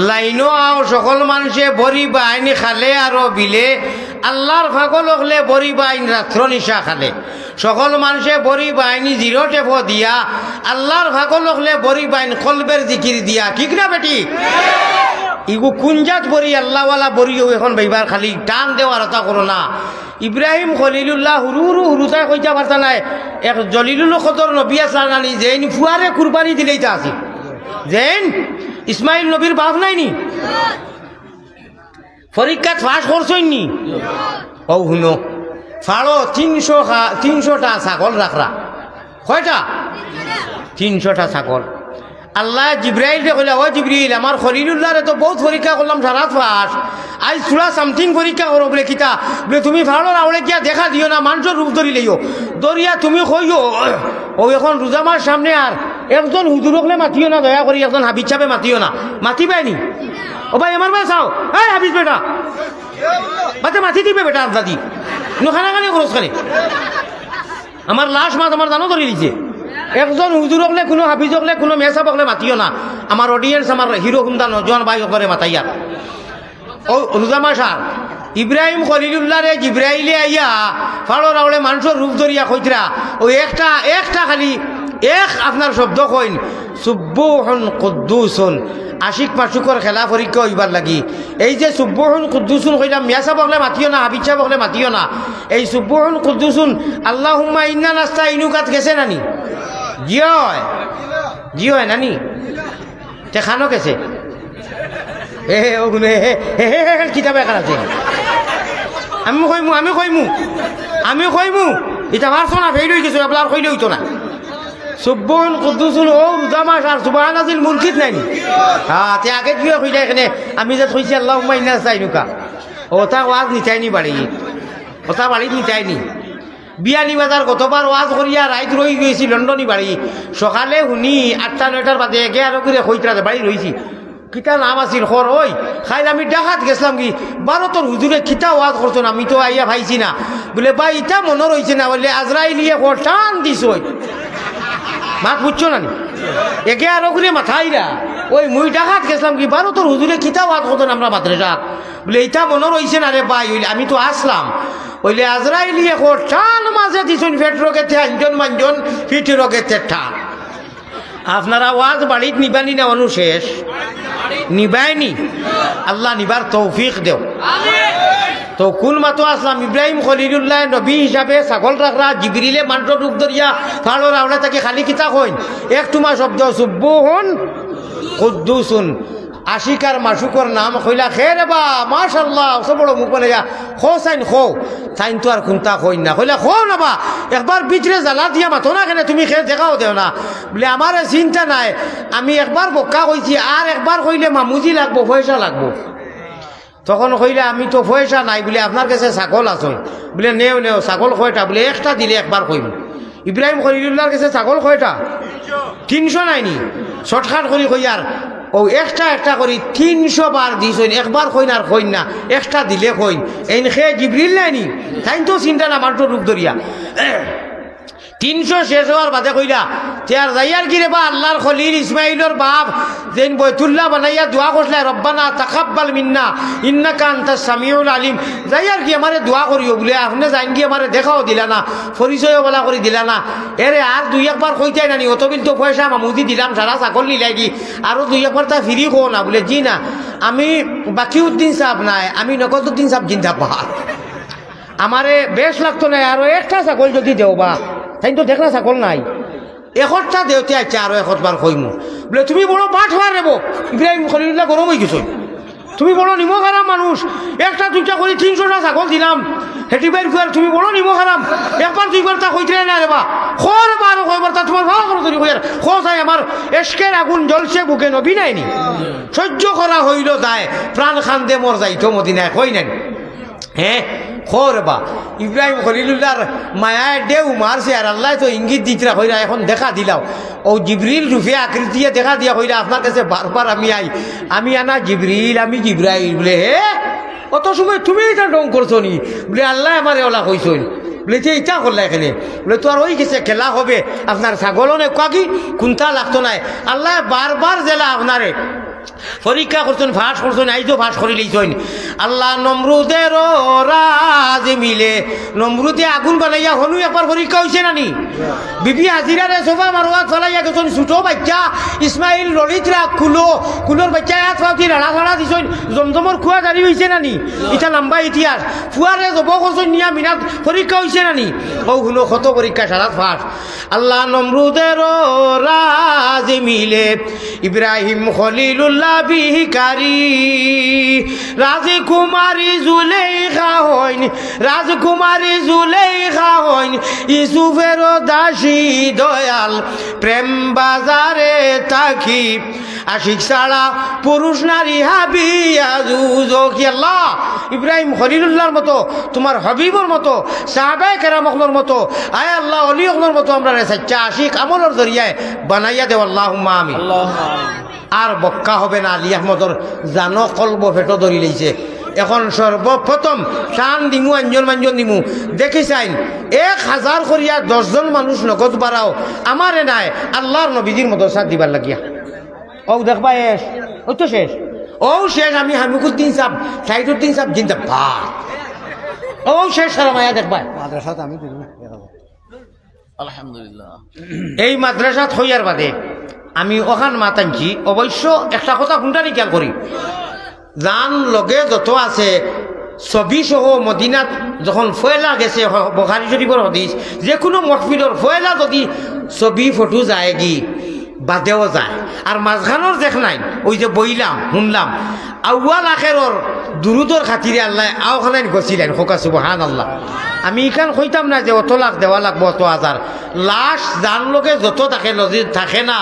Lino আও সকল মানুষে বড়ি বাইন খালে আরো বিলে আল্লাহর ফাগল হলে বড়ি বাইন রাত্র নিশা খালে সকল মানুষে বড়ি বাইনি জিরো টেপ দিয়া আল্লাহর ফাগল হলে বড়ি বাইন কলবের জিকির দিয়া ঠিক না বেটি ইগু কুঞ্জাত বড়ি আল্লাহওয়ালা বড়িও এখন ভাইবার খালি টান দেওয়ার কথা করো না ইব্রাহিম খলিলুল্লাহ হুরুতায় কইতা পারতা নাই এক জলিলুল কদর নবী আসলাম আলী যেন ফুয়ারে কুরবানি দিলেই তা আছে যেন ইসমাইল নবীর বাপ নাইনি পরীক্ষাত ফাঁস করছইনি ও শুনো ফাড়ো 300টা ছাগল রাখরা কয়টা 300টা ছাগল আল্লাহ জিব্রাইলকে কইলা ও জিব্রিল আমার খলিলুল্লাহরে তো বহুত পরীক্ষা করলাম সারাত ফাঁস আজ চূড়া সামথিং পরীক্ষা করো বলে কিতা বলে তুমি ফাড়ো রাওলে গিয়া দেখা দিও না মানুষের রূপ ধরি লইও দরিয়া তুমি কইও ও এখন রোজা মাস সামনে আর একজন হুজুরকলে মাতিও না দয়া করি একজন হাবিজ সাহেবে মাতিও না মাতি পাইনি ও ভাই আমার ভাই চাও হ্যাঁ হাবিজ বেটা বাচ্চা মাতি দিবে বেটা দাদি খানাখানি খরচ খানে আমার লাশ মাছ আমার জানো ধরে দিছে একজন হুজুর হলে কোনো হাফিজ হলে কোনো মেসাব হলে মাতিও না আমার অডিয়েন্স আমার হিরো হুন্দা নজন ভাই করে মাতাইয়া ও রোজা মাসার ইব্রাহিম খলিলুল্লাহ রে জিব্রাইলে আইয়া ফাড়ো রাওলে মানুষের রূপ ধরিয়া কইতরা ও একটা খালি এক আপনার শব্দ কইন সুব্বুহুন কুদ্দুসুন আশিক মাসুকর খেলা পরীক্ষা হইবার লাগি এই যে সুব্বুহুন কুদ্দুসুন কইলাম মিয়াসা বকলে মাতিও না হাবিজা বকলে মাতিও না এই সুব্বুহুন কুদ্দুসুন আল্লাহুম্মা ইন্না নাস্তাইনুকাত গেছে নানি জি হয় নানি দেখানো গেছে কিতাবে এখান আছে আমি কইমু এটা পারছো না ফেল হয়ে গেছো আপনার কইলে হইতো না সুব্বুন কুদ্দুসুন ও রোজা মাস আর সুবহানাজিল মুলকিত নাইনি হ্যাঁ তে আগে কি কইলা এখানে আমি যে কইছি আল্লাহুম্মা ইন্না নাস্তাইনুকা ওটা ওয়াজ নিতাইনি বাড়ি ওটা বাড়ি নিতাইনি বিয়ানি বাজার কতবার ওয়াজ করিয়া রাইত রই গেছি লন্ডনী বাড়ি সকালে শুনি 8টা 9টার বাদে 11 করে হইতরা বাড়ি রইছি কিতা নাম আছিল খর ওই খাইল আমি ডাকাত গেছিলাম কি 12 তোর হুজুরে কিতা ওয়াজ করছো না আমি তো আইয়া ভাইছি না বলে ভাই ইটা মনে রইছে না বলে আজরাইলিয়ে খর টান দিছ ওই মাক বুঝছো না 11 করে মাথাইরা ওই মুই ডাকাত গেছিলাম কি 12 তোর হুজুরে কিতা ওয়াজ করতো না আমরা মাদ্রাসা বলে ইটা মনে রইছে না রে ভাই হইলে আমি তো আসলাম ওইলে আজরাইলিয়ে খর টান মাঝে দিছুন পেট রোগেতে আঞ্জন মাঞ্জন পিঠ রোগেতে টান আপনারা ওয়াজ বাড়িত নিবানি না অনুশেষ নিবাইনি আল্লাহ নিবার তৌফিক দেও তো কোন মাতো আসলাম ইব্রাহিম খলিলুল্লাহ নবী হিসাবে ছাগল রাখরা জিবরিলে মানুষ রূপ ধরিয়া ফাড়ো রাওলা তাকে খালি কিতা কইন এক তোমা শব্দ সুব্বুহুন কুদ্দুসুন আশিকার মাসুকর নাম কইলা খেরে বা মাশাআল্লাহ সব বড় মুখ বলে যা খো সাইন খো সাইন তো আর কোনটা কইন না কইলা খো না বা একবার বিচরে জ্বালা দিয়া মাথো না কেন তুমি খেয়ে দেখাও দেও না বলে আমার চিন্তা নাই আমি একবার বক্কা কইছি আর একবার কইলে মামুজি লাগবো পয়সা লাগবো তখন কইলে আমি তো পয়সা নাই বলে আপনার কাছে ছাগল আছে বলে নেও ছাগল কয়টা বলে একটা দিলে একবার কইব ইব্রাহিম খলিলুল্লাহর কাছে ছাগল কয়টা 300 নাইনি শর্টকাট করি কই আর ও একটা করি 300 বার দিছইন একবার কইন আর কইন না একটা দিলে কইন এই খে জিবরিল নাইনি তাই তো চিন্তা না মানুষ রূপ ধরিয়া 300 শেষ হওয়ার বাদে কইলা তেয়ার যাইয়ার কি রে বা আল্লাহর খলিল ইসমাইলের বাপ যেন বৈতুল্লাহ বানাইয়া দোয়া করলে রব্বানা তাকাব্বাল মিন্না ইন্নাকা আনতাস সামিউল আলিম যাইয়ার কি আমারে দোয়া করিও বলে আপনি যাইন কি আমারে দেখাও দিলা না পরিচয়ও বলা করে দিলা না এরে আর দুই একবার কইতাই নানি অত বিল তো পয়সা মামুদি দিলাম সারা চাকর লিলাই দি আরো দুই একবার তা ফিরি কো না বলে জি না আমি বাকিউদ্দিন সাহেব নাই আমি নকজউদ্দিন সাহেব জিন্দাবাদ আমারে বেশ লাগতো না আরো একটা ছাগল যদি দেও বা তাই তো দেখলা ছাগল নাই একটা দেওতে আছে আরো একবার কইমু বলে তুমি বড় বাট হওয়ার রেব ইব্রাহিম খলিলুল্লাহ গরম হয়ে গেছ তুমি বড় নিমখ হারাম মানুষ একটা দুইটা করে 300টা ছাগল দিলাম হেঁটি বাইর খুয়ার তুমি বড় নিমখ হারাম একবার দুইবার তা কইতে না রে বা খর বার কয়বার তা তোমার ভালো করে কইয়ার খোঁজাই আমার এসকের আগুন জ্বলছে বুকে নবী নাইনি সহ্য করা হইল দায় প্রাণ খান্দে মর যাইতো মদিনায় কই নাই হ্যাঁ খোরবা ইব্রাহিম খলিলুল্লাহর মায়ায় ডেউ মারছে আর আল্লাহ তো ইঙ্গিত দিতরা হইরা এখন দেখা দিলাও ও জিবরিল রূপে আকৃতিয়ে দেখা দিয়া হইরা আপনার কাছে বারবার আমি আনা জিবরিল আমি জিব্রাইল বলে হে অত সময় তুমি এটা ডং করছো নি বলে আল্লাহ আমার ওলা কইছই বলে যে ইটা করলা এখানে বলে তো আর ওই গেছে খেলা হবে আপনার ছাগলও নে কাকি কোনটা লাগতো নাই আল্লাহ বারবার জেলা আপনারে পরীক্ষা করছেন, ফাঁস করছেন, আইজও ফাঁস করে লইছেন। আল্লাহ নমরুদের রাজ মিলে নমরুদে আগুন বানাইয়া হনু একবার পরীক্ষা হয়েছে নানি। বিবি হাজিরারে সোফা মারোয়াত ফলাইয়া গেছেন, ছোটো বাচ্চা ইসমাইল ললিতরা কুলোর বাচ্চা হাত ফাউতি রাড়া ফাড়া দিছেন, জমজমর খুয়া জারি হয়েছে নানি। এটা লম্বা ইতিহাস। ফুয়ারে জব করছেন নিয়া মিনাত পরীক্ষা হয়েছে নানি। ও শুনো কত পরীক্ষা সারা ফাঁস। আল্লাহ নমরুদের রাজ মিলে ইব্রাহিম খলিলুল্লাহ বিহিকারি রাজকুমারী জুলেখা হইন, রাজকুমারী জুলেখা হইন ইউসুফের দাসী দয়াল প্রেম বাজারে থাকি আশিক ছাড়া পুরুষ নারী হাবিয়া জুজকি। আল্লাহ ইব্রাহিম খলিলুল্লাহর মতো, তোমার হাবিবর মতো, সাহাবায়ে কেরামর মতো, আয় আল্লাহ অলিয়র মতো আমরা সাচ্চা আশিক আমলের জরিয়ায় বানাইয়া দেও আল্লাহুম্মা আমিন। আর বক্কা হবে না। আলী আহমদর জানো কলব ফেটো ধরি লইছে। এখন সর্বপ্রথম শান দিমু, আঞ্জন মাঞ্জন দিমু, দেখি চাইন 1000 করিয়া 10 জন মানুষ নগদ বাড়াও আমারে নাই আল্লাহর নবীজির মতো সাথ দিবার লাগিয়া। ও দেখবা এস ও তো শেষ, ও শেষ। আমি হামিকুদ্দিন সাহেব সাইদুদ্দিন সাহেব জিন্দাবাদ। ও শেষ সালামায়া দেখবা মাদ্রাসাত আমি আলহামদুলিল্লাহ। এই মাদ্রাসাত হইয়ার বাদে আমি ওখান মাতানছি। অবশ্য একটা কথা কোনটা খেয়াল করি, জান লগে যত আছে ছবি সহ মদিনাত যখন ফয়লা গেছে বুখারী শরীফের হাদিস, যে কোনো মহফিলর ফয়লা যদি ছবি ফটো যায় কি বাদেও যায়। আর মাঝখানোর দেখ নাই ওই যে বইলাম শুনলাম আউয়াল আখেরর দুরুদর খাতিরে আল্লাহ আওখানে গছিলেন খোকা সুবহানাল্লাহ। আমি এখান কইতাম না যে অত লাখ দেওয়া লাগবো, অত হাজার লাশ যার লোকে যত থাকে নজির থাকে না,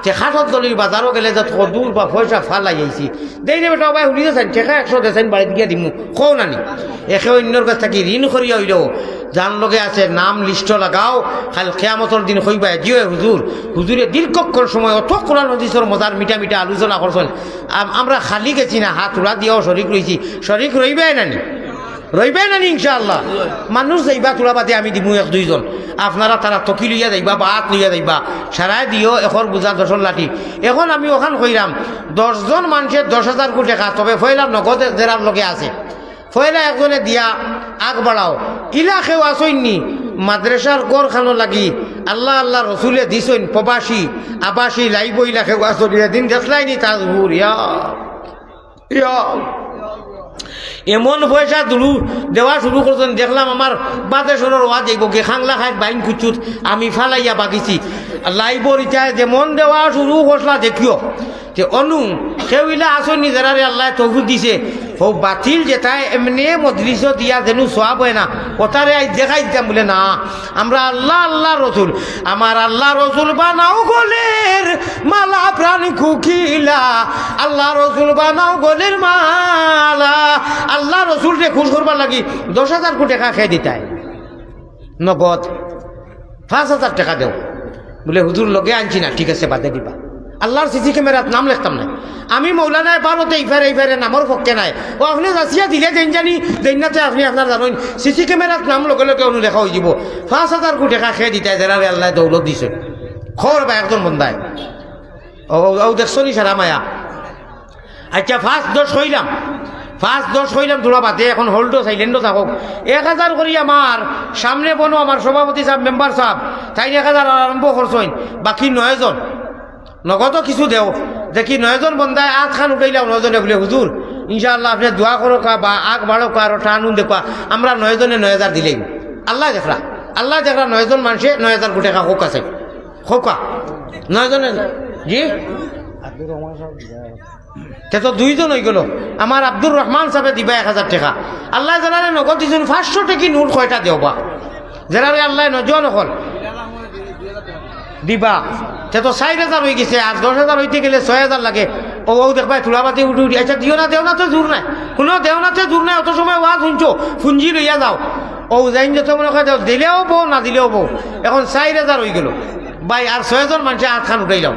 যে খাটত দলির বাজারও গেলে যত দূর বা পয়সা ফালাই আইছি দেই না বেটা ভাই শুনি দেন ঠেকা 100 দেন বাড়িতে গিয়ে দিমু কও নানি। একে অন্যর কাছ থাকি ঋণ করিয়া হইলেও যার লগে আছে নাম লিস্ট লাগাও, খাল কিয়ামতের দিন কইবা জিও হুজুর, হুজুরে দীর্ঘক্ষণ সময় অত কোরআন হাদিসের মজার মিঠা মিঠা আলোচনা করছেন। আমরা খালি গেছি না, হাত উড়া দিয়েও শরিক রয়েছি, শরিক রইবাই নানি, রইবাই নানি ইনশাআল্লাহ। মানুষ যাইবা তোলা বাদে আমি দিমু 1-2 জন, আপনারা তারা তকি লইয়া যাইবা বা হাত লইয়া যাইবা, সারাই দিও এখন বুঝা 10 লাঠি। এখন আমি ওখান কইরাম 10 জন মানুষের 10,000 কোটি টাকা, তবে ফয়লা নগদ জেরার লগে আছে, ফয়লা একজনে দিয়া আগ বাড়াও। ইলাকেও আসইনি মাদ্রাসার গড় খানো লাগি আল্লাহ আল্লাহ রসুলে দিছইন প্রবাসী আবাসী লাইব ইলাকেও আসলিয়া দিন দেখলাইনি তাজপুর ইয়া ইয়া এমন পয়সা দেওয়া শুরু করছেন। দেখলাম আমার বাদেশ্বরের ওয়া যাইব গে খাংলা খাই বাইন কুচুত আমি ফালাইয়া বাগিছি লাইবর ইটা যেমন দেওয়া শুরু করলা দেখিও যে অনু সেউলা আসনি যারারে আল্লাহ তৌফিক দিছে ও বাতিল যেটাই এমনি মজলিস দিয়া যেন সোয়াব হয় না, ওটারে দেখাই দিতাম বলে না আমরা আল্লাহ আল্লাহ রসুল, আমার আল্লাহ রসুল বানাও গলের মালা প্রাণ খুকিলা, আল্লাহ রসুল বানাও গলের মালা। আল্লাহ রসুলকে খুশ করবার লাগি 10,000 কোটি টাকা খেয়ে দিতাই নগদ, 5,000 টাকা দেও বলে হুজুর লগে আনছি না, ঠিক আছে বাদে দিবা। আল্লাহর সিসি ক্যামেরাত নাম লিখতাম না আমি, মৌলানা ভারতে এইফারে নামর পক্ষে নাই। ও আপনি যাচিয়া দিলে দেন জানি দেনাতে আপনি আপনার জানেন সিসি ক্যামেরাত নাম লগে লগে অনু লেখা হয়ে যাব। 5,000 কোটি টাকা খেয়ে দিতাই যারা আল্লাহ দৌলত দিছে খবর বা একজন বন্ধায় ও দেখছো নি সারা মায়া। আচ্ছা 5-10 হইলাম, 5-10 হইলাম তোলা বাদে এখন হোল্ডো সাইলেন্ডও থাকুক। 1,000 করি আমার সামনে বনো আমার সভাপতি সাহেব মেম্বার সাহেব তাই 1,000 আরম্ভ করছেন, বাকি 9 জন নগদ কিছু দেও। দেখি 9 জন বন্ধায় আগ খান উঠাইলাম 9 জনে বলে হুজুর ইনশাআল্লাহ আপনি দোয়া করো বা আগ বাড়ো আর টানুন দেখবা আমরা 9 জনে 9,000 দিলেই আল্লাহ দেখরা 9 জন মানুষে 9,000 কোটি টাকা হোক আছে খোকা 9 জনে জি তো 2 জন হয়ে গেল। আমার আব্দুর রহমান সাহেব দিবা 1,000 টাকা। আল্লাহ জানালে নগদ দিয়েছেন 500 টাকি নোট কয়টা দেওবা যারা আল্লাহ নজন হল দিবা তো 4,000 হয়ে গেছে। আর 10,000 হইতে গেলে 6,000 লাগে। ও দেখবা তুলাবাতি উঠে উঠি আচ্ছা দিও না তো জোর নাই, কোনো দেও না তো জোর নাই। অত সময় ওয়া শুনছো ফুঞ্জি লইয়া যাও ও যাইন যত মনে হয় দিলেও বউ না দিলেও বউ। এখন 4,000 হয়ে গেল ভাই, আর 6 জন মানুষে হাত খান উঠাই যাও।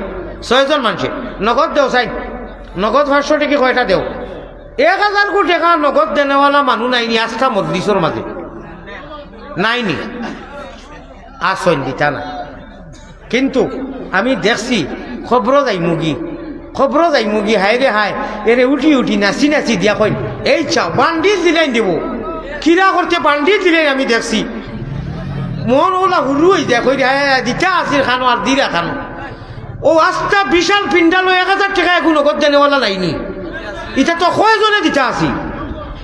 6 জন মানুষে নগদ দেও চাই নগদ 500 টাকি কয়টা দেও। 1,000 কোটি টাকা নগদ দেনেওয়ালা মানুষ নাইনি আস্থা মজলিসের মাঝে নাইনি, আসন দিতা না। কিন্তু আমি দেখছি খবর যাই মুগি খবর যাই মুগি হাই রে হাই এরে উঠি উঠি নাচি নাচি দিয়া কই এই চাও বান্ডিল দিলেন দেব কিরা করতে বান্ডিল দিলেন আমি দেখছি মন ওলা হুরু হয়ে যায় কই দিতা আসির খানো আর দিরা খানো ও আস্তা বিশাল পিন্ডালো 1000 টাকা এখন নগদ দেনেওয়ালা লাইনি এটা তো কয়জনে দিতে আসি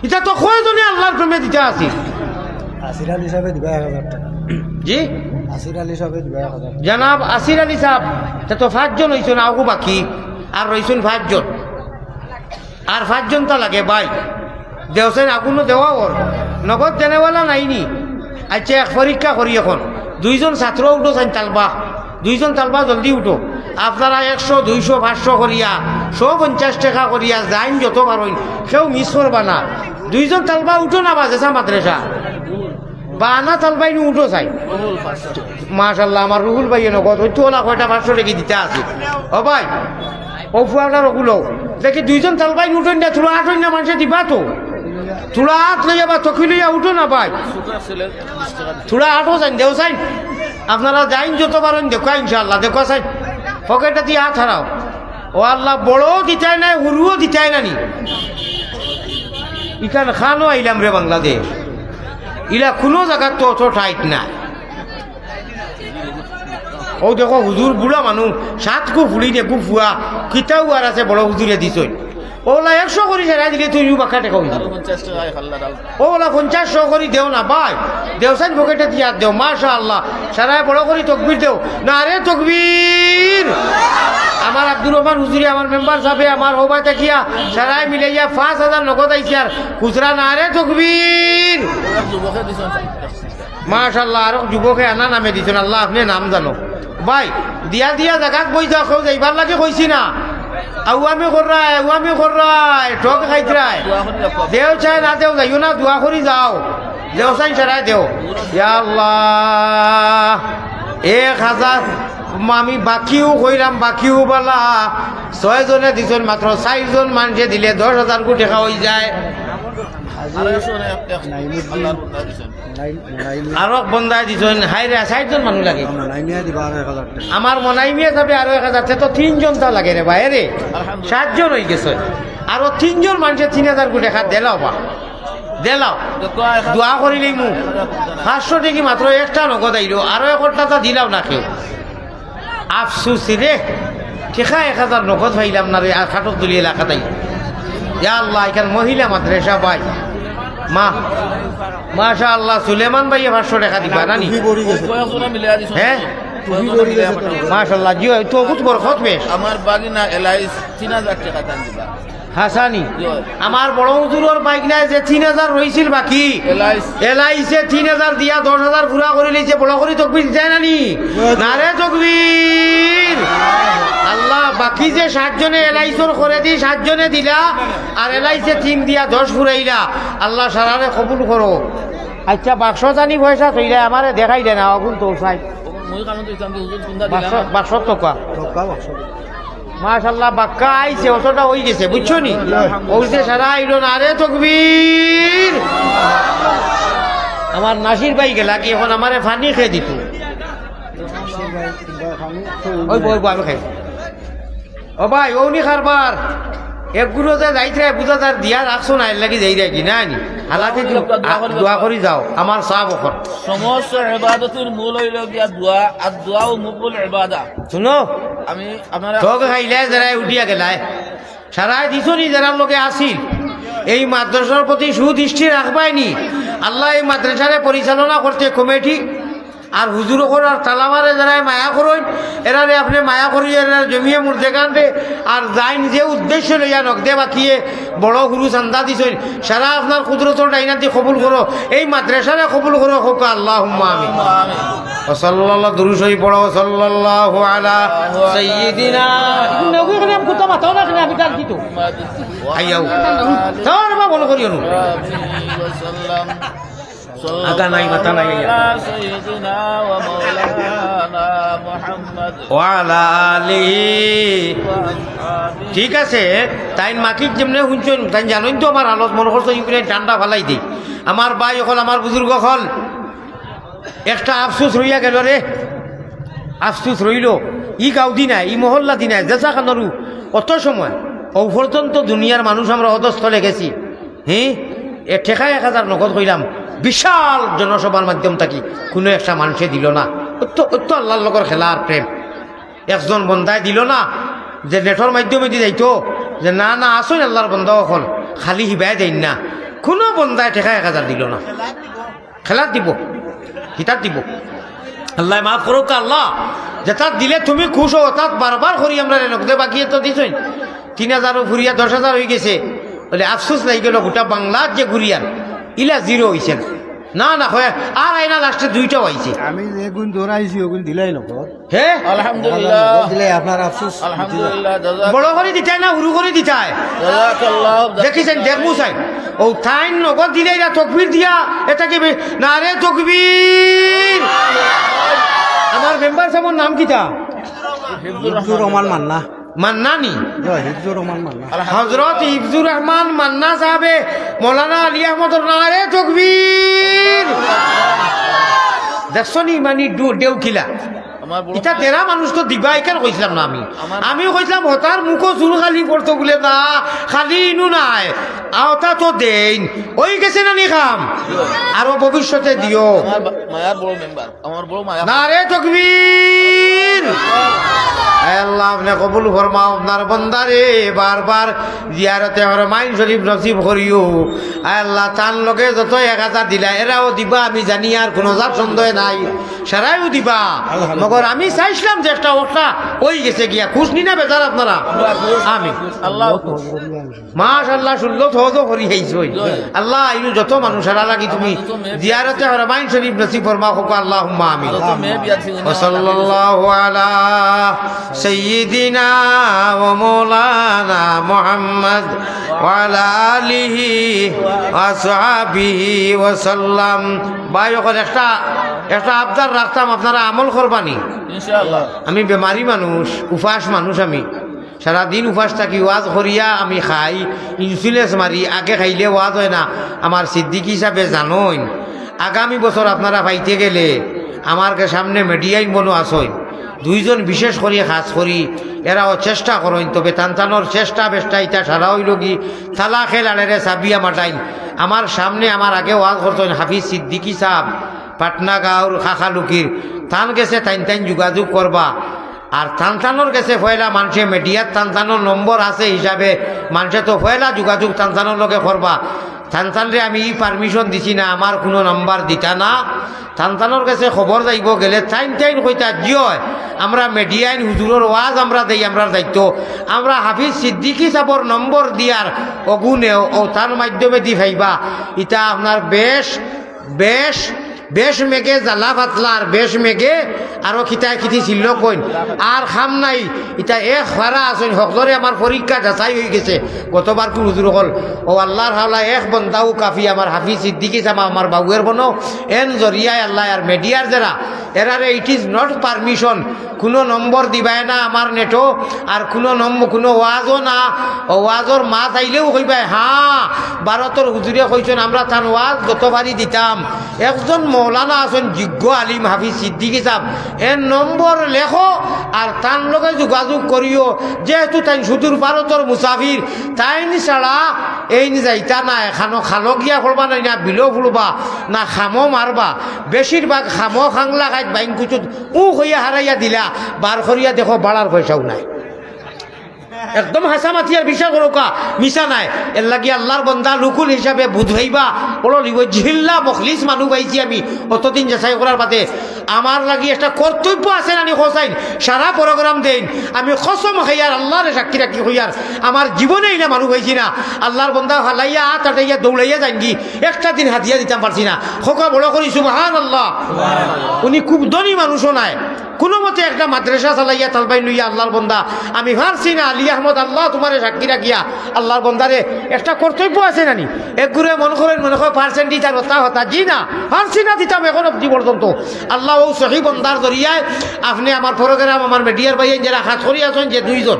এটা তো কয়জনে আল্লাহর প্রেমে দিতে আসি আসির আলী সাহেব দিবা 1000 টাকা জি আসির আলী সাহেব দিবা 1000 জনাব আসির আলী সাহেব তা তো 5 জন হইছেন আগু বাকি আর রইছেন 5 জন আর 5 জন তো লাগে ভাই দেওছেন আগুনও দেওয়া ওর নগদ দেনেওয়ালা নাইনি আচ্ছা এক পরীক্ষা করি এখন 2 জন ছাত্র উঠো চাই তালবা 2 জন তালবা জলদি উঠো আপনারা 100 200 500 করিয়া 150 টাকা করিয়া যাইন যত পারেন কেউ মিস করবা না 2 জন তালবা উঠো না বাজেসা মাদ্রাসা বানা তালবাই উঠো চাই মাশাআল্লাহ আমার রুহুল ভাই নগদ হইতো না কয়টা 500 টাকা দিতে আছে ও ভাই ও ফুয়াটার ওগুলো দেখি 2 জন তালবাই উঠেন না তুলা 8 না মানুষে দিবা তো তুলা 8 লইয়া বা তকি লইয়া উঠো না ভাই তুলা 8 চাই দেও চাই আপনারা যাইন যত পারেন দেখো ইনশাআল্লাহ দেখো চাই পকেটে দিয়ে হাত হারাও ও আল্লাহ বড় দিতাই নাই হুরুও দিতাই নানি ইখান খানো আইলাম রে বাংলাদেশ ইলা কোনো জায়গা তো অত ঠাইট না ও দেখো হুজুর বুড়া মানুষ 7 কো ফুলি দেখো ফুয়া কিতাও আর আছে বড় হুজুরে দিছই ওলা 100 করে ছেড়া দিলে তুই বাকা টাকা হইল ওলা 50 করে দেও না ভাই দেওসান পকেটে দিয়া দেও মাশাআল্লাহ সারায় বড় করে তাকবীর দেও না রে তাকবীর আমার আব্দুর রহমান হুজুরি আমার মেম্বার সাহেব আমার হোবাই তাকিয়া সারায় মিলাইয়া 5000 নগদ আইছে আর খুচরা না রে তাকবীর মাশাআল্লাহ আর যুবকে আনা নামে দিছেন আল্লাহ আপনি নাম জানো ভাই দিয়া দিয়া জায়গা বই যাও কেউ যাইবার লাগে কইছি না আওয়ামি কররায় ঠক খাইতরায় দেও চাই না দেও যাইও না দোয়া করি যাও দেও চাই সেরাই দেও ইয়া আল্লাহ 1000 আমি বাকিও কইরাম বাকিও বলা 6 জনে দিছেন মাত্র 4 জন মানুষে দিলে 10,000 কোটি টাকা হয়ে যায় আরো বন্ধায় দিছেন হাইরে 60 জন মানুষ লাগে আমার মনাইমিয়া যাবে আরো 1000 তো 3 জন তা লাগে রে ভাই রে 7 জন হয়ে গেছে আরো 3 জন মানুষে 3000 কোটি টাকা দেলাও বা দেলাও দোয়া করিলেই মু 500 টাকা মাত্র একটা নগদ আইলো আরো 1 টাকা দিলাও না কেউ আফসুস রে ঠিকা 1000 নগদ পাইলাম না রে আর খাটক দুলি এলাকাতেই ইয়া আল্লাহ এখান মহিলা মাদ্রাসা ভাই মাশাআল্লাহ সুলেমান ভাই 500 টাকা দিবা নানি হ্যাঁ মাশাআল্লাহ জি তো বহুত বরকত বেশ আমার বাগিনা এলআইস 3000 টাকা দান দিবা হাসানি আমার বড় হুজুরের বাইক নাই যে 3000 রইছিল বাকি এলআইসে 3000 দিয়া 10000 পুরা করে লইছে বড় করে তাকবীর যায় নানি না রে তাকবীর আল্লাহ বাকি যে 60 জনে এলআইসর করে দি 60 জনে দিলা আর এলআইসে 3 দিয়া 10 পুরাইলা আল্লাহ সারারে কবুল করো আচ্ছা বাক্স জানি পয়সা কইরা আমারে দেখাই দেনা আগুন তো চাই মই কারণ তো জানতে হুজুর কুন্দা দিলাম বাক্স তো কা মাশাআল্লাহ বাক্কা আইছে ওটা হই গেছে বুঝছো নি ওইছে সারা আইলো না রে তাকবীর আমার নাসির ভাই গেলা কি এখন আমারে পানি খেয়ে দিত ওই বই আমি খাই ও ভাই ওনি খারবার একগুলো যে যাইতে বুঝা দিয়া রাখছো না এর লাগি যাই রাখি না নি হালাতে দোয়া করি যাও আমার সাহাব ওপর সমস্ত ইবাদতের মূল হইল গিয়া দোয়া আর দোয়াও মকবুল ইবাদত শুনো আমি আপনারা ঠক খাইলে যারা উঠিয়া গেলায় সারাই দিছনি যারা লোকে আসিল এই মাদ্রাসার প্রতি সুদৃষ্টি রাখবাইনি আল্লাহ এই মাদ্রাসারে পরিচালনা করতে কমিটি আর হুজুর আর তালামারে যারা মায়া করেন এরারে আপনি মায়া করিয়ে এরা জমিয়ে মুর্দে কান্দে আর যাইন যে উদ্দেশ্য লইয়া নকদে বাকিয়ে বড় হুরু চান্দা দিছেন সারা আপনার কুদরতর ডাইনাতি কবুল করো এই মাদ্রাসারে কবুল করো হোক আল্লাহুম্মা আমিন সাল্লাল্লাহু দুরূদ শরীফ পড়ো সাল্লাল্লাহু আলা সাইয়্যিদিনা নবী করিম কুতা মাতাও না আমি কাল দিতো আইয়াও তার বা বল করিও আগা নাই মাথা নাই সাইয়্যিদিনা ওয়া মাওলানা মুহাম্মদ ওয়া আলা আলিহি ঠিক আছে তাই মাকিক যেমনে শুনছেন তাই জানেন তো আমার আলোচ মনে করছো ইউক্রেন ঠান্ডা ফালাই দিই আমার ভাই হল আমার বুজুর্গ হল একটা আফসোস রইয়া গেল রে আফসোস রইল ই গাঁও দি নাই ই মহল্লা দি নাই জেসা খানরু অত সময় ও পর্যন্ত দুনিয়ার মানুষ আমরা অধস্থলে গেছি। হ্যাঁ, এ ঠেকায় 1000 নগদ কইলাম, বিশাল জনসভার মাধ্যম থাকি কোনো একটা মানুষে দিল না। অত আল্লাহর লগর খেলার প্রেম একজন বন্দায় দিল না, যে নেটর মাধ্যমে দিয়ে যাইতো যে না না আসুন আল্লাহর বন্ধা এখন খালি হিবাই দেন না, কোনো বন্দায় ঠেকায় 1000 দিল না। খেলার দিব, কিতাব দিব, আল্লাহ মাফ করুক। আল্লাহ যে তার দিলে তুমি খুশ হো, তার বারবার করি আমরা নগদে বাকিয়ে তো দিছই 3000 ফুরিয়া 10,000 হয়ে গেছে বলে আফসোস লাগি গেল গোটা বাংলার যে ঘুরিয়ার ইলা 0 হয়েছে না না হয় আর আইনা লাস্টে 2টাও আইছে। আমি যে গুণ দৌড়াইছি ওগুন দিলাই নগদ। হ্যাঁ আলহামদুলিল্লাহ, দিলে আপনার আফসোস। আলহামদুলিল্লাহ, বড় করে দিতাই না উরু করে দিতায় জাযাকাল্লাহ। দেখিছেন দেখবো চাই ও থাইন নগদ দিলে এরা তকবির দিয়া এটাকে না রে তকবির। আমার মেম্বার সাহেবের নাম কিতা? হিফজুর রহমান মান্না। মান্নানি হিফজুর রহমান মান্না। হজরত হিফজুর রহমান মান্না সাহেবে মৌলানা আলী আহমদর না রে তকবির। দেখছো নি মানে দেউ কিলা এটা তেরা মানুষ তো দিবা এখানে কইছিলাম না আমি কইছিলাম হতার মুখো চুল খালি পড়তো বলে না খালি ইনু নাই আওতা তো দেন ওই গেছে না নি খাম আরো ভবিষ্যতে দিও। মায়ার বড় মেম্বার, আমার বড় মায়া। না রে তকবীর। আল্লাহ আপনি কবুল ফরমাও আপনার বান্দারে বারবার জিয়ারতে হরমাইন শরীফ নসিব করিও। আল্লাহ তান লোকে যত 1000 দিলা এরাও দিবা আমি জানি, আর কোনো যার সন্দেহ নাই সারাইও দিবা। মগর আমি চাইছিলাম যে একটা ওটা ওই গেছে গিয়া খুশ নি না বেজার আপনারা। আমি আল্লাহ মাশাআল্লাহ 16 করি হইছই। আল্লাহ এই যত মানুষেরা লাগি তুমি জিয়ারতে হরমাইন শরীফ নসিব ফরমাও হোক আল্লাহুম্মা আমিন। সাল্লাল্লাহু আলা সাইয়্যিদিনা ওয়া মাওলানা মুহাম্মদ ওয়া আলা আলিহি ওয়া সাহবিহি ওয়া সাল্লাম। ভাই ওখানে একটা আবদার রাখতাম, আপনারা আমল করবানি। ইনশাআল্লাহ। আমি বেমারি মানুষ, উপাস মানুষ, আমি সারাদিন উপাস থাকি, ওয়াজ করিয়া আমি খাই, ইনসুলেন্স মারি, আগে খাইলে ওয়াজ হয় না। আমার সিদ্দিক হিসাবে জানোই আগামী বছর আপনারা পাইতে গেলে আমার সামনে মিডিয়াই মনো আসই 2 জন বিশেষ করি খাস করি এরাও চেষ্টা করেন, তবে তানতানোর চেষ্টা বেষ্টা ইটা সারা হইল কি থালা খেলাড়েরে সাবিয়া মাটাইন আমার সামনে। আমার আগে ওয়াজ করতেন হাফিজ সিদ্দিকি সাহেব পাটনাগাঁওর খাখালুকির, তান গেছে তাইন যোগাযোগ করবা। আর তানতানোর গেছে পয়লা মানুষে মিডিয়ার তানতানোর নম্বর আছে হিসাবে মানুষে তো পয়লা যোগাযোগ তানতানোর লগে করবা। তানতানরে আমি পারমিশন দিছি না, আমার কোনো নাম্বার দিতা না। তানতানোর কাছে খবর যাইব গেলে টাইম কইতা জিয় আমরা মিডিয়াইন হুজুরের ওয়াজ আমরা দেই, আমরা দায়িত্ব আমরা হাফিজ সিদ্দিকি সাবর নম্বর দিয়ার অগুনেও ও তার মাধ্যমে দি ভাইবা। ইটা আপনার বেশ মেঘে জ্বালা পাতলার বেশ মেঘে আরো খিতায় খিতি ছিল কইন আর খাম নাই। ইটা ফারা আসেন সকলরে আমার পরীক্ষা যাচাই হয়ে গেছে। গতবার কোন হুজুর হল ও আল্লাহর হাওলা এক বন্দাও কাফি আমার হাফিজ সিদ্দিকি সামা আমার বাবুয়ের বনো এন জরিয়ায় আল্লাহ আর মিডিয়ার যারা এরারে ইট ইজ নট পারমিশন, কোনো নম্বর দিবাই না আমার নেটো, আর কোনো ওয়াজও না। ও ওয়াজর মা চাইলেও কইবাই হ্যাঁ ভারতের হুজুরে কইছেন আমরা তান ওয়াজ যতবারই দিতাম। একজন মৌলানা আছেন যোগ্য আলিম হাফিজ সিদ্দিকি সাহেব এর নম্বর লেখো আর তার লগে যোগাযোগ করিও। যেহেতু তাই সুদূর ভারতের মুসাফির তাইন ছাড়া এই যাইতা না, এখানো খালো গিয়া করবা নাই না বিলো ফুলবা না খামো মারবা। বেশিরভাগ খামো খাংলা খাই বাইন কুচুত হইয়া হারাইয়া দিলা বার করিয়া দেখো বাড়ার পয়সাও নাই। একদম হাসা মাতিয়ার বিশ্বাস করোকা মিশা নাই। এর লাগি আল্লাহর বন্দা লুকুল হিসাবে বুঝাইবা বলো জিল্লা মখলিস মানুষ পাইছি আমি অতদিন যাচাই করার বাদে। আমার লাগি একটা কর্তব্য আছে না হোসাইন সারা প্রোগ্রাম দেন আমি কসম খাইয়ার আল্লাহর সাক্ষী রাখি হইয়ার আমার জীবনেই না মানুষ হয়েছি না। আল্লাহর বন্দা হালাইয়া তাটাইয়া দৌড়াইয়া যানগি একটা দিন হাতিয়া দিতাম পারছি না। খোকা বড় করি সুবহানাল্লাহ। উনি খুব ধনী মানুষও নাই, কোনো মতে একটা মাদ্রাসা চালাইয়া তালবাই লইয়া আল্লাহর বন্দা আমি পারছি না। আলী আহমদ আল্লাহ তোমার সাক্ষী রাখিয়া আল্লাহর বন্দারে একটা কর্তব্য আছে নানি একগুড়ে মনে করেন পার্সেন্ট দিতার হতা জি না পারছি না দিতাম এখন অব্দি পর্যন্ত। আল্লাহ ও সহি বন্দার জরিয়ায় আপনি আমার প্রোগ্রাম আমার মিডিয়ার ভাইয়ের যারা হাত করি আছেন যে 2 জন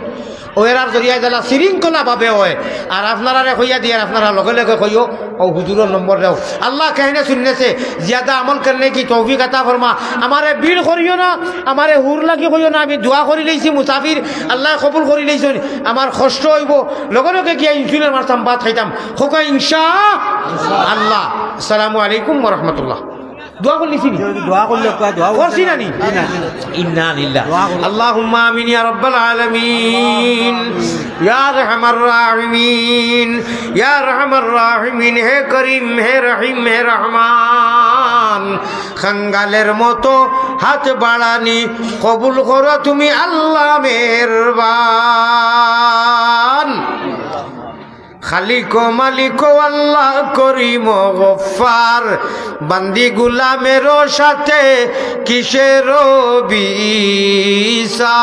ওয়েরার জরিয়ায় দিলা শৃঙ্খলা ভাবে হয় আর আপনারা কইয়া দিয়ে আপনারা লগে লগে কইও ও হুজুরের নম্বর দাও আল্লাহ कहने सुनने से ज्यादा अमल करने की तौफीक अता फरमा हमारे भीड़ करियो ना हमारे हुर লাগি কইও না আমি দোয়া করি লইছি মুসাফির আল্লাহ কবুল করি লইছেন আমার কষ্ট হইব লগে লগে গিয়া ইনসুলিন মারতাম ভাত খাইতাম খোকা ইনশাআল্লাহ আসসালামু আলাইকুম ওয়া রাহমাতুল্লাহ দোয়া করলিছি দোয়া করলে দোয়া করছি না নি ইন্না লিল্লাহ আল্লাহুম্মা আমিন ইয়া রাব্বাল আলামিন ইয়া আরহামার রাহিমিন ইয়া আরহামার রাহিমিন হে করিম হে রহিম হে রহমান খঙ্গালের মতো হাত বাড়ানি কবুল করো তুমি আল্লাহ মেহেরবান খালিকো মালিকো আল্লাহ করিম গফফার বান্দি গুলামের সাথে কিসের বিসা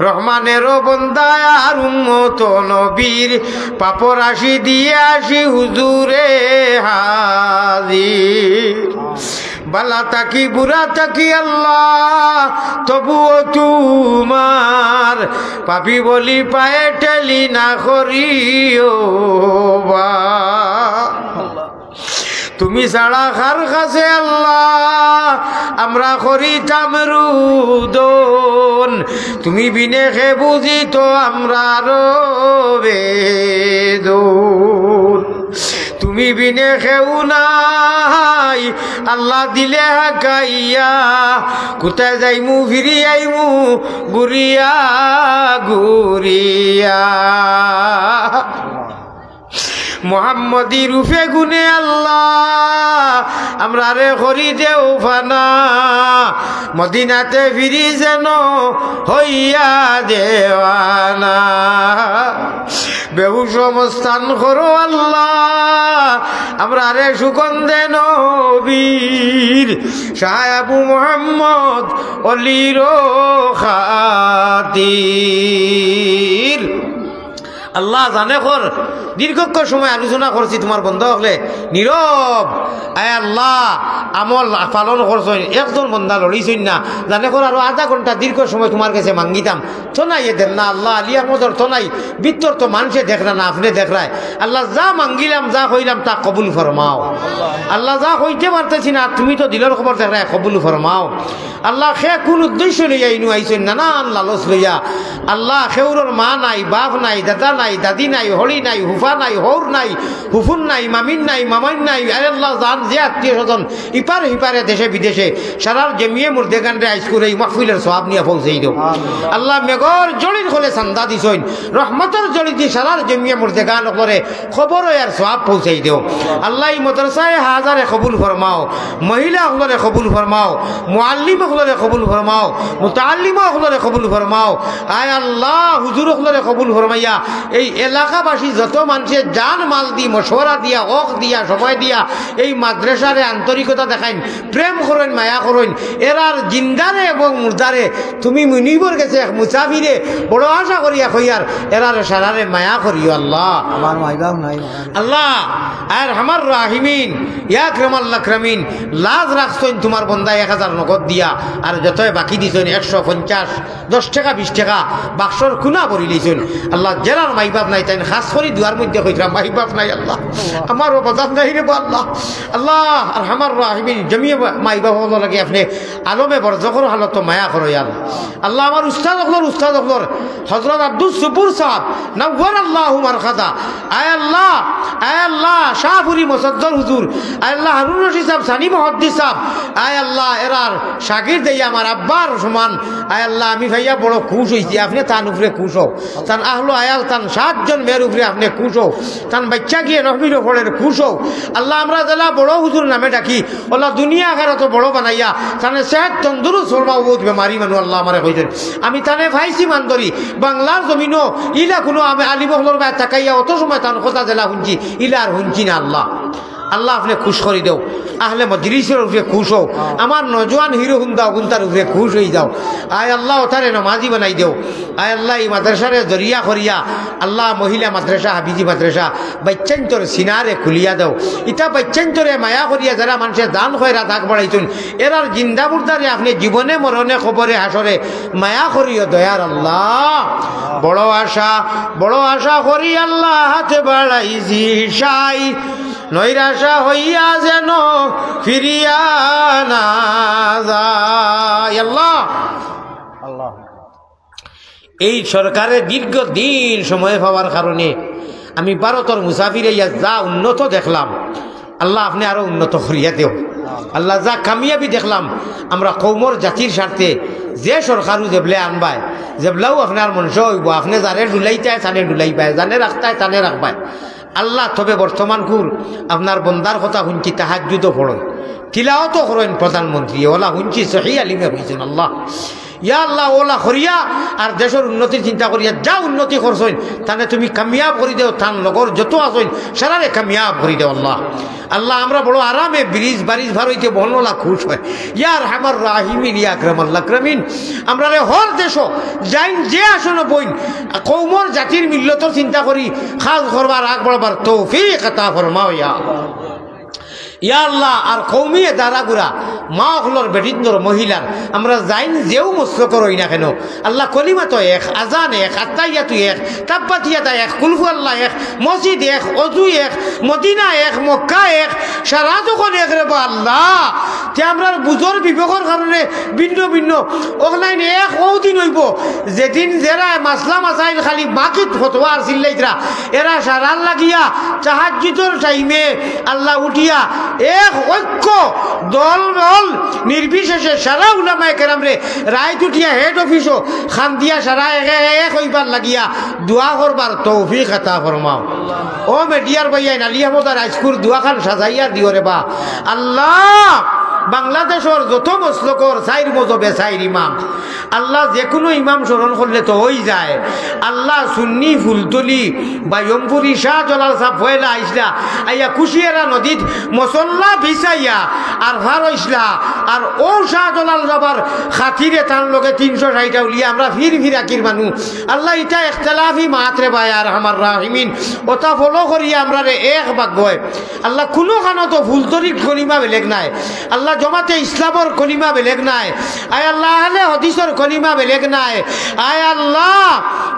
রহমানের বন্দায় আর উম্মত নবীর পাপরাশি দিয়ে আসি হুজুরে হাজির বালা তাকি বুড়া তাকি আল্লাহ তবুও তোমার পাপি বলি পায়ে টেলি না করিও বা তুমি ছাড়া খার কাছে আল্লাহ আমরা করিতাম রুদন তুমি বিনে খে বুঝি তো আমরা বেদন তুমি বিনে খেউ নাই আল্লাহ দিলে হাকাইয়া কোথায় যাইমু ফিরি আইমু গুরিয়া গুরিয়া মোহাম্মদী রূপে গুনে আল্লাহ আমরা রে করি দেও ফানা মদিনাতে ফিরি যেন হইয়া দেওয়ানা বেহুশ অবস্থান করো আল্লাহ আমরা রে সুগন্ধে নবীর শাহ আবু মোহাম্মদ অলির খাতির আল্লাহ জানে কর দীর্ঘক্ষণ সময় আলোচনা করছি তোমার বন্ধ হলে নীরব আয় আল্লাহ আমল পালন করছেন একজন বন্ধা লড়িছেন না জানে কর আরো আধা ঘন্টা দীর্ঘ সময় তোমার কাছে মাঙ্গিতাম তো নাই দেন না আল্লাহ আলী আহমদর তো নাই বিত্তর তো মানুষে দেখরা না আপনি দেখরায় আল্লাহ যা মাঙ্গিলাম যা হইলাম তা কবুল ফরমাও আল্লাহ যা হইতে পারতেছি না তুমি তো দিলের খবর দেখরায় কবুল ফরমাও আল্লাহ সে কোন উদ্দেশ্য লইয়া ইনু আইছেন নানান লালচ লইয়া আল্লাহ সেউরর মা নাই বাপ নাই দাদা নাই দাদি নাই হরি নাই হুফা নাই হৌর নাই হুফুন নাই মামিন নাই মামাইন নাই আল্লাহ জান যে আত্মীয় স্বজন ইপার হিপারে দেশে বিদেশে সারার জমিয়ে মুর্দেগানরে আইস করে এই মাহফিলের সওয়াব নিয়ে পৌঁছেই দেও আল্লাহ মেঘর জড়ির হলে চান্দা দিছইন রহমতের জড়ি দি সারার জমিয়ে মুর্দেগান করে খবর আর সওয়াব পৌঁছেই দেও আল্লাহ এই মাদ্রাসায় হাজারে কবুল ফরমাও মহিলা হলরে কবুল ফরমাও মুআল্লিম হলরে কবুল ফরমাও মুতাআল্লিম হলরে কবুল ফরমাও আয় আল্লাহ হুজুর হলরে কবুল ফরমাইয়া এই এলাকাবাসী যত মানুষের জান মাল দি মশওয়ারা দিয়া হক দিয়া সময় দিয়া এই মাদ্রাসারে আন্তরিকতা দেখাইন প্রেম করেন মায়া করেন এরার জিন্দারে এবং মুর্দারে তুমি মুনিবর গেছে এক মুসাফিরে বড় আশা করিয়া কইয়ার এরারে সারারে মায়া করিও আল্লাহ আমার মাইবাও নাই আল্লাহ আর আমার রাহিমিন ইয়া ক্রমাল্লা ক্রমিন লাজ রাখছেন তোমার বন্দায় 1000 নগদ দিয়া আর যতই বাকি দিছেন 150 10 টাকা 20 টাকা বাক্সর খুনা ভরি লইছেন আল্লাহ জেলার মাইবাপ নাই তাই খাস করি দুয়ার মধ্যে কইরা মাইবাপ নাই আল্লাহ আমার অবদান নাই রে আল্লাহ আল্লাহ আর আমার রাহিমিন জমিয়ে মাইবাপ হলো লাগে আপনি আলমে বরজখর হালত মায়া করো আল্লাহ আল্লাহ আমার উস্তাদ হলর হযরত আব্দুল সুপুর সাহেব নওয়ার আল্লাহু মারখাদা আয় আল্লাহ শাহপুরি মুসদ্দর হুজুর আয় আল্লাহ হারুন রশিদ সাহেব সানি মুহাদ্দিস সাহেব আয় আল্লাহ এরার শাগির দেই আমার আব্বার সমান আয় আল্লাহ আমি ভাইয়া বড় খুশ হইছি আপনি তান উপরে খুশ হও তান আহলো আয়াল তান 7 জন মেয়ের উপরে আপনি খুশ হও তান বাচ্চা গিয়ে নহমির ফলের খুশ হও আল্লাহ আমরা জেলা বড় হুজুর নামে ডাকি আল্লাহ দুনিয়া আখিরাত বড় বানাইয়া তানে সেহত তন্দুরুস্ত ফরমাও বহুত বেমারি মানু আল্লাহ আমারে কইতেন আমি তানে ভাইছি মানদরি বাংলার জমিনও ইলা কোনো আমি আলিম হলর ভাই তাকাইয়া অত সময় তান কথা জেলা শুনছি ইলা আর শুনছি না আল্লাহ আল্লাহ আপনি খুশ করে দেও আহলে মজলিসের উপরে খুশ হও আমার নজওয়ান হিরো হুন্দা গুন্তার উপরে খুশ হয়ে যাও আয় আল্লাহ ওথারে নমাজি বানাই দেও আয় আল্লাহ এই মাদ্রাসারে জরিয়া করিয়া আল্লাহ মহিলা মাদ্রাসা হাবিজি মাদ্রাসা বাচ্চান্তর সিনারে খুলিয়া দাও ইটা বাচ্চান্তরে মায়া করিয়া যারা মানুষের দান খয়রা দাগ বাড়াইছেন এরার জিন্দা মুর্দারে আপনি জীবনে মরণে খবরে হাসরে মায়া করিও দয়ার আল্লাহ বড় আশা করি আল্লাহ হাতে বাড়াইছি সাই নৈরাশা হইয়া যেন ফিরিয়া না যায় আল্লাহ আল্লাহ এই সরকারের দীর্ঘদিন সময় পাওয়ার কারণে আমি ভারতের মুসাফিরে যা উন্নত দেখলাম আল্লাহ আপনি আরো উন্নত করিয়া দেও আল্লাহ যা কামিয়াবি দেখলাম আমরা কৌমর জাতির স্বার্থে যে সরকারও যেবলে আনবায় যেবলাও আপনার মনুষ্য হইব আপনি জানে ডুলাইতায় তানে ডুলাই পায় জানে রাখতায় তানে রাখবায় আল্লাহ তবে বর্তমান কুল আপনার বন্দার কথা শুনছি তাহাজ্জুদও পড়েন তিলাওয়াতও করেন প্রধানমন্ত্রী ওলা শুনছি সহি আলিমে হয়েছেন আল্লাহ ইয়া আল্লাহ ওলা করিয়া আর দেশের উন্নতির চিন্তা করিয়া যা উন্নতি করছেন তাহলে তুমি কামিয়াব করে দেও তার লগর যত আসেন সারারে কামিয়াব করে দেও আল্লাহ আল্লাহ আমরা বড় আরামে ব্রিজ বারিজ ভার হইতে বর্ণলা খুশ হয় ইয়ার আমার রাহিমিন ইয়া আকরাম আল্লাহ আকরামিন আমরা হর দেশ যাইন যে আসন বইন কৌমর জাতির মিল্লতর চিন্তা করি খাস করবার আগ বড়বার তৌফিক আতা ফরমাও ইয়া ইয়া আল্লাহ আর কৌমিয়ে দারাগুড়া মা হলর বেটিন্দর মহিলার আমরা যাইন যেও মুসলক রই না কেন আল্লাহ কলিমা তো এক আজান এক আত্মাইয়াতু এক তাব্বাতিয়াতা এক কুলহু আল্লাহ এক মসজিদ এক অজু এক মদিনা এক মক্কা এক সারা যখন এক রে বা আল্লাহ তে আমরা বুঝর বিবেকর কারণে ভিন্ন ভিন্ন অনলাইন এক দিন হইব যেদিন যারা মাসলা মাসাইল খালি বাকিত ফতোয়া আর চিল্লাইতরা এরা সারার লাগিয়া তাহাজ্জুদের টাইমে আল্লাহ উঠিয়া এক ঐক্য দল দল নির্বিশেষে সারা উলামায়ে কেরাম রে রায় উঠিয়া হেড অফিসও খান দিয়া সারা এক হইবার লাগিয়া দোয়া করবার তৌফিক আতা ফরমাও ও মেডিয়ার ভাইয়া আলিয়া মোদার আইসকুর দোয়া খান সাজাইয়া দিও রে বা আল্লাহ বাংলাদেশের যত মসলকর সাইর মজবে সাইর ইমাম আল্লাহ যে কোনো ইমাম স্মরণ করলে তো হয়ে যায় আল্লাহ সুন্নি ফুলতলি বা ইয়মপুরি শাহ জলাল সাহ ফয়লা আইসলা আইয়া কুশিয়ারা নদীত মসল্লা বিছাইয়া আর ভার হইসলা আর ও শাহ জলাল যাবার খাতিরে তার লগে 360টা উলিয়া আমরা ফিরাকির মানুষ আল্লাহ ইটা ইখতিলাফি মাত্রে ভাই আর আমার রাহিমিন ওটা ফলো করিয়া আমরা রে এক ভাগ্য আল্লাহ কোনো খানো তো ফুলতরি কলিমা বেলেগ নাই আল্লাহ জমাতে ইসলামর কলিমা বেলেগ নাই আয় আল্লাহ আহলে হাদিসের কলিমা বেলেগ নাই আয় আল্লাহ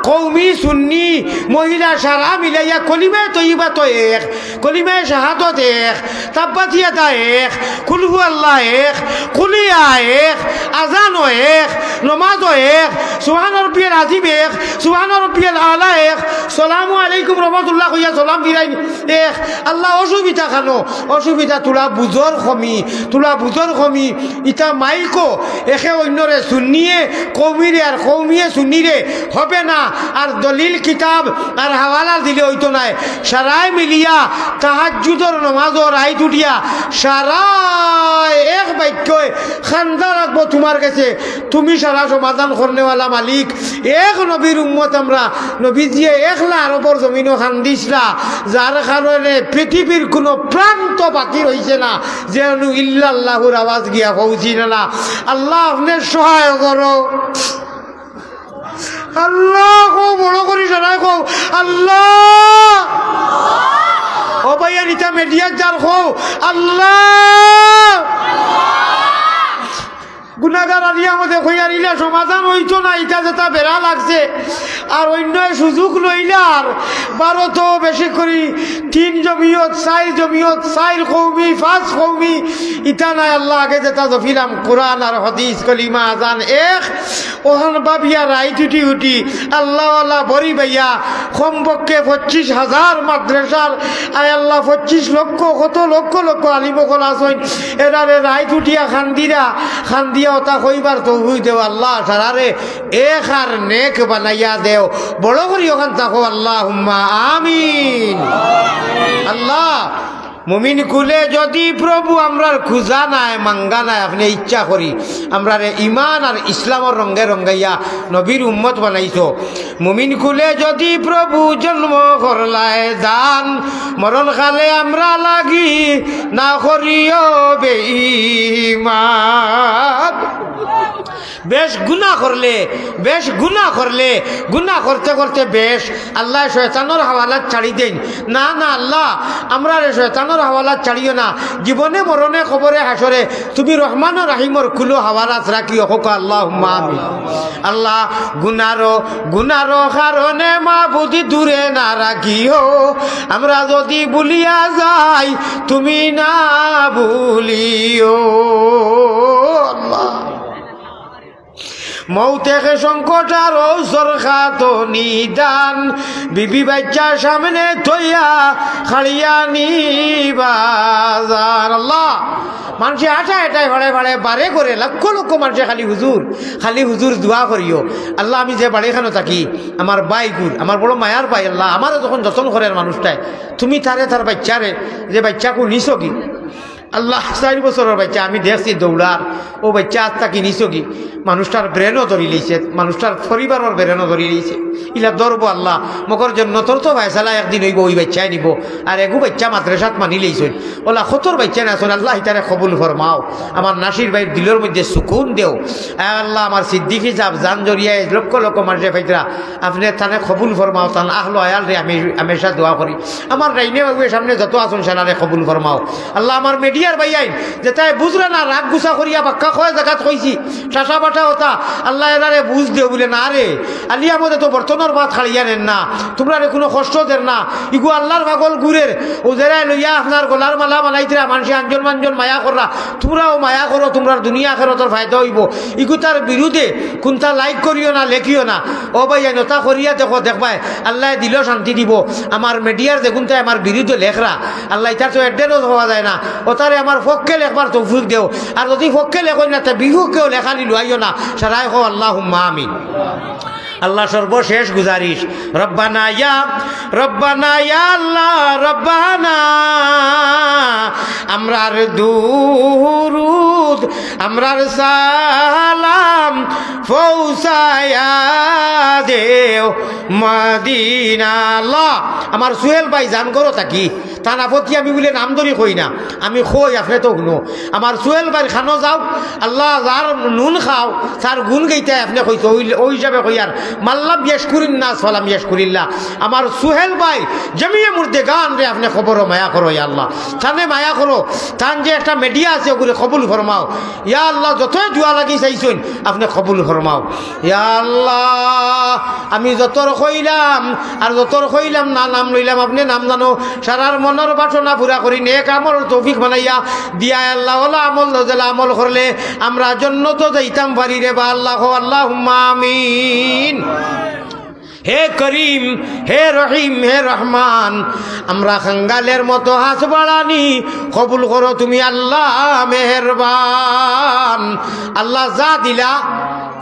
কওমি সুন্নি মহিলা সারা মিলাইয়া কলিমা তৈবা তো এক কলিমা শাহাদত এক তাব্বাতিয়াতা এক কুলহু আল্লাহ এক কুলিয়া এক আজান এক নমাজ এক সুবহান রাব্বিয়াল আযীম এক সুবহান রাব্বিয়াল আলা এক সালামু আলাইকুম রাহমাতুল্লাহ কইয়া সালাম ফিরাই এক আল্লাহ অসুবিধা খানো অসুবিধা তোলা বুঝর কমি ইটা মাইকো একে অন্যরে সুন্নিয়ে কৌমিরে আর কৌমিয়ে সুন্নিরে হবে না আর দলিল কিতাব আর হাওয়ালা দিলে হইতো নাই সারাই মিলিয়া তাহাজ্জুদর নমাজর আইত উঠিয়া সারা এক বাক্যে খান্দা রাখবো তোমার কাছে তুমি সারা সমাধান করনেওয়ালা মালিক এক নবীর উম্মত আমরা নবীজিয়ে একলা আরবর জমিনও খান্দিসরা যার কারণে পৃথিবীর কোনো প্রান্ত বাকি রইছে না যে ইল্লাল্লাহুর আওয়াজ গিয়া পৌঁছি না আল্লাহ আপনি সহায় করো আল্লাহ বড় করি সরাই কো আল্লাহ ও ভাইয়া নিতা মেডিয়ার যার কো আল্লাহ গুনাগার আলিয়া আমাদের হইয়ারিলা সমাধান হইতো না এটা যেটা বেড়া লাগছে আর অন্য সুযোগ লইলা আর 12 তো বেশি করি 3 জমিয়ত 4 জমিয়ত 4 কওমি 5 কওমি ইটা নাই আল্লাহ আগে যেটা জফিলাম কোরআন আর হাদিস কলিমা আজান এক ওখান বাবিয়া রাইট উঠি আল্লাহ আল্লাহ বড়ি ভাইয়া কমপক্ষে 25,000 মাদ্রাসার আয় আল্লাহ 25 লক্ষ কত লক্ষ লক্ষ আলিমকল আসেন এরারে রাইট উঠিয়া খান্দিয়া ওটা কইবার তো হই দেও আল্লাহ সারারে এক আর নেক বানাইয়া দেও বড় করি ওখান থাকো আল্লাহুম্মা আমিন আল্লাহ মুমিন কুলে যদি প্রভু আমরার খুঁজা নাই মাঙ্গা নাই আপনি ইচ্ছা করি আমরা ইমান আর ইসলামের রঙে রঙ্গাইয়া নবীর উম্মত বানাইছো মুমিন কুলে যদি প্রভু জন্ম করলায় দান মরণ কালে আমরা লাগি না করিও বেঈমান বেশ গুনাহ করলে গুনাহ করতে করতে বেশ আল্লাহ শয়তানের হাওয়ালাত ছাড়ি দেন না না আল্লাহ আমরা শয়তানের হাওয়ালাত ছাড়িও না জীবনে মরণে খবরে হাসরে তুমি রহমান ও রাহিমর কুলো হাওয়ালাত রাখিও হোক আল্লাহুম্মা আমিন আল্লাহ গুনারো কারণে মাবুদি দূরে না রাখিও আমরা যদি ভুলিয়া যাই তুমি না ভুলিও আল্লাহ মৌতেকে সংকট আর ঔষর খাত নিদান বিবি বাচ্চা সামনে থইয়া খাড়িয়া নিবাজার আল্লাহ মানুষে এটাই ভাড়ে বারে করে লক্ষ লক্ষ মানুষে খালি হুজুর দোয়া করিও আল্লাহ আমি যে বাড়িখানে থাকি আমার বাইগুর আমার বড় মায়ার পাই আল্লাহ আমারও যখন যতন করে মানুষটায় তুমি তার বাচ্চারে যে বাচ্চাকে নিছো কি আল্লাহ 4 বছরের বাচ্চা আমি দেখছি দৌড়ার ও বাচ্চা আত্মা কি নিছো কি মানুষটার ব্রেনও ধরি লইছে মানুষটার পরিবারের ব্রেনও ধরি লইছে ইলা ধরবো আল্লাহ মকর জন্য তোর তো ভাইসালা একদিন হইব ওই বাচ্চাই নিব আর এগু বাচ্চা মাদ্রাসাত মানি লইছেন ওলা খতর বাচ্চা না শোন আল্লাহ তারে কবুল ফরমাও আমার নাসির ভাইয়ের দিলের মধ্যে সুকুন দেও আল্লাহ আমার সিদ্দিক হিসাব জান জড়িয়ায় লক্ষ লক্ষ মানুষের ভাইতরা আপনি তানে কবুল ফরমাও তান আহলো আয়াল রে আমি হামেশা দোয়া করি আমার রাইনে বাবুয়ের সামনে যত আসুন সেনারে কবুল ফরমাও আল্লাহ আমার মিডিয়ার ভাই আইন যে তাই বুঝলে না রাগ গুছা করিয়া বাক্কা কয় জায়গাত কইছি ঠাসা বাটা হতা আল্লাহ এনারে বুঝ দেও বলে না রে আলিয়া মধ্যে তো বর্তমানের ভাত খাড়িয়া নেন না তোমরা কোনো কষ্ট দেন না ইগু আল্লাহর পাগল গুরের ও জেরাই লইয়া আপনার গলার মালা মালাইতরা মানুষে আঞ্জন মায়া কররা তোমরাও মায়া করো তোমরা দুনিয়া খেরতর ফায়দা হইব ইগু তার বিরুদ্ধে কোনটা লাইক করিও না লেখিও না ও ভাই নতা করিয়া দেখবাই আল্লাহ দিল শান্তি দিব আমার মিডিয়ার দেখুনটা আমার বিরুদ্ধে লেখরা আল্লাহ তার তো এডেরও হওয়া যায় না ও তারে আমার পক্ষে লেখবার তৌফিক দেও আর যদি পক্ষে লেখো না তা বিহুকেও লেখানি লুয়াইও না সারাই হো আল্লাহুম্মা আমিন আল্লাহ সর্বশেষ গুজারিশ রব্বানা ইয়া আল্লাহ রব্বানা আমরার দুরুদ আমরার সালাম পৌঁছায়া দেও মদিনা আল্লাহ আমার সুহেল ভাই জান করো তাকি তার আপত্তি আমি বলে নাম ধরি কই না আমি কই আপনি তো শুনো আমার সুহেল ভাই খানো যাও আল্লাহ যার নুন খাও তার গুণ গেইতে আপনি কইতো ওই হিসাবে কই আর মাল্লাম ইয়াশকুরিন নাস ফালাম ইয়াশকুরিল্লাহ আমার সুহেল ভাই জমিয়ে মুর্দে গান রে আপনি খবরও মায়া করো ইয়া আল্লাহ তানে মায়া করো তান যে একটা মিডিয়া আছে ওগুলো কবুল ফরমাও ইয়া আল্লাহ যতই দোয়া লাগি চাইছেন আপনি কবুল ফরমাও ইয়া আল্লাহ আমি যতর কইলাম আর যতর কইলাম না নাম লইলাম আপনি নাম জানো সারার মনের বাসনা পুরা করি নেক আমল তৌফিক বানাইয়া দিয়া আল্লাহ ওলা আমল করলে আমরা জান্নাত যাইতাম পারি রে বা আল্লাহ আল্লাহুম্মা আমিন হে করিম হে রহিম হে রহমান আমরা খাঙ্গালের মতো হাত বাড়ানি কবুল করো তুমি আল্লাহ মেহেরবান আল্লাহ যা দিলা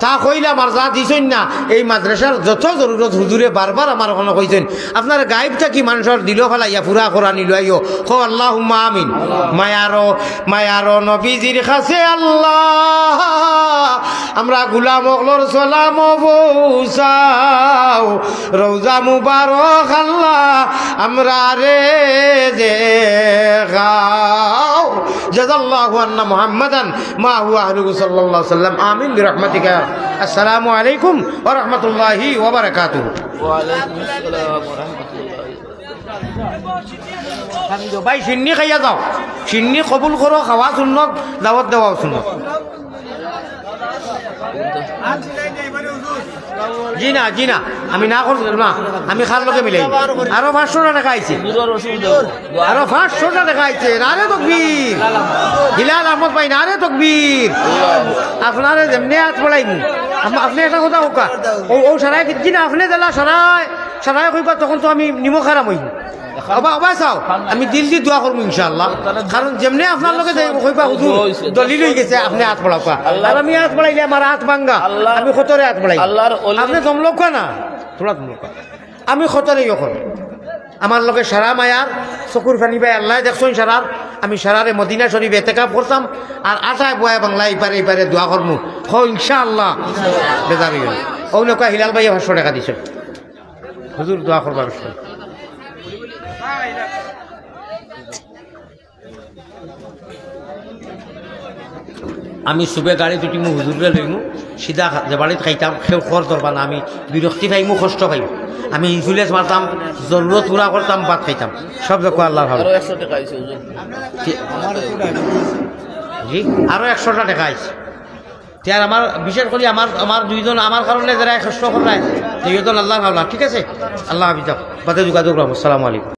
তা কইলাম আর যা দিছেন না এই মাদ্রাসার যত জরুরত হুজুরে বারবার আমার ওখানে কইছেন আপনার গাইবটা কি মানুষের দিল ফেলাইয়া পুরা করা নিল আইও হ আল্লাহুম্মা আমিন মায়ারো নবীজির কাছে আল্লাহ আমরা গুলাম ওগলর সালাম পৌঁছাও রওজা মুবারক আল্লাহ আমরা রে দেখাও জাযাল্লাহু আন্না মুহাম্মাদান মা হুয়া আহলুহু সাল্লাল্লাহু আলাইহি ওয়াসাল্লাম আমিন বিরহমাতিকা আসসালামু আলাইকুম ওয়া রাহমাতুল্লাহি ওয়া বারাকাতুহু ওয়া আলাইকুম আসসালাম ওয়া রাহমাতুল্লাহি ভাই সিন্নি খাইয়া যাও সিন্নি কবুল করো খাওয়া সুন্নত দাওয়াত দেওয়া সুন্নত জি না আমি না করছিলাম না আমি খার লোকে মিলাই আরো 500 টাকা আইছে আরো 500 টাকা আইছে নারে তকবীর হিলাল আহমদ ভাই নারে তকবীর আপনারে যেমনি হাত পড়াইমু আপনি একটা কথা হোক ও সারাই জি না আপনি দিলা সারাই কইবা তখন তো আমি নিমখ হারাম হইব অবা চাও আমি দিল দি দোয়া করবো ইনশাআল্লাহ কারণ যেমনি আপনার লোকে কইবা হুজুর দলিল হয়ে গেছে আপনি হাত পড়াবা আর আমি হাত পড়াইলে আমার হাত ভাঙ্গা আমি খতরে হাত পড়াই আপনি জমলোক না থোড়া জমলোক আমি খতরে ইয়ে করব আমার লগে সারা মায়ার চকুর ফানি ভাই আল্লাহ দেখছেন সারার আমি সারারে মদিনা শরীফ এতেকাপ করতাম আর আশায় বয়া বাংলা এইপারে দোয়া করমু হ ইনশাআল্লাহ বেজারি গেল অনেক হিলাল ভাই 500 টাকা দিছে হুজুর দোয়া করবার আমি সুবে গাড়ি তুটিমু হুজুরে লইমু সিধা যে বাড়িতে খাইতাম সেও খর ধরবা না আমি বিরক্তি পাইমু কষ্ট পাইম আমি ইনফ্লুয়েন্স মারতাম জরুরত পুরা করতাম ভাত খাইতাম সব দেখো আল্লাহ ভালো জি আরো 100টা টাকা আইছে তার আমার বিশেষ করে আমার দুইজন আমার কারণে যারা কষ্ট করায় দুইজন আল্লাহ ভালো ঠিক আছে আল্লাহ হাফিজ বাদে যোগাযোগ রাখবো আসসালামু আলাইকুম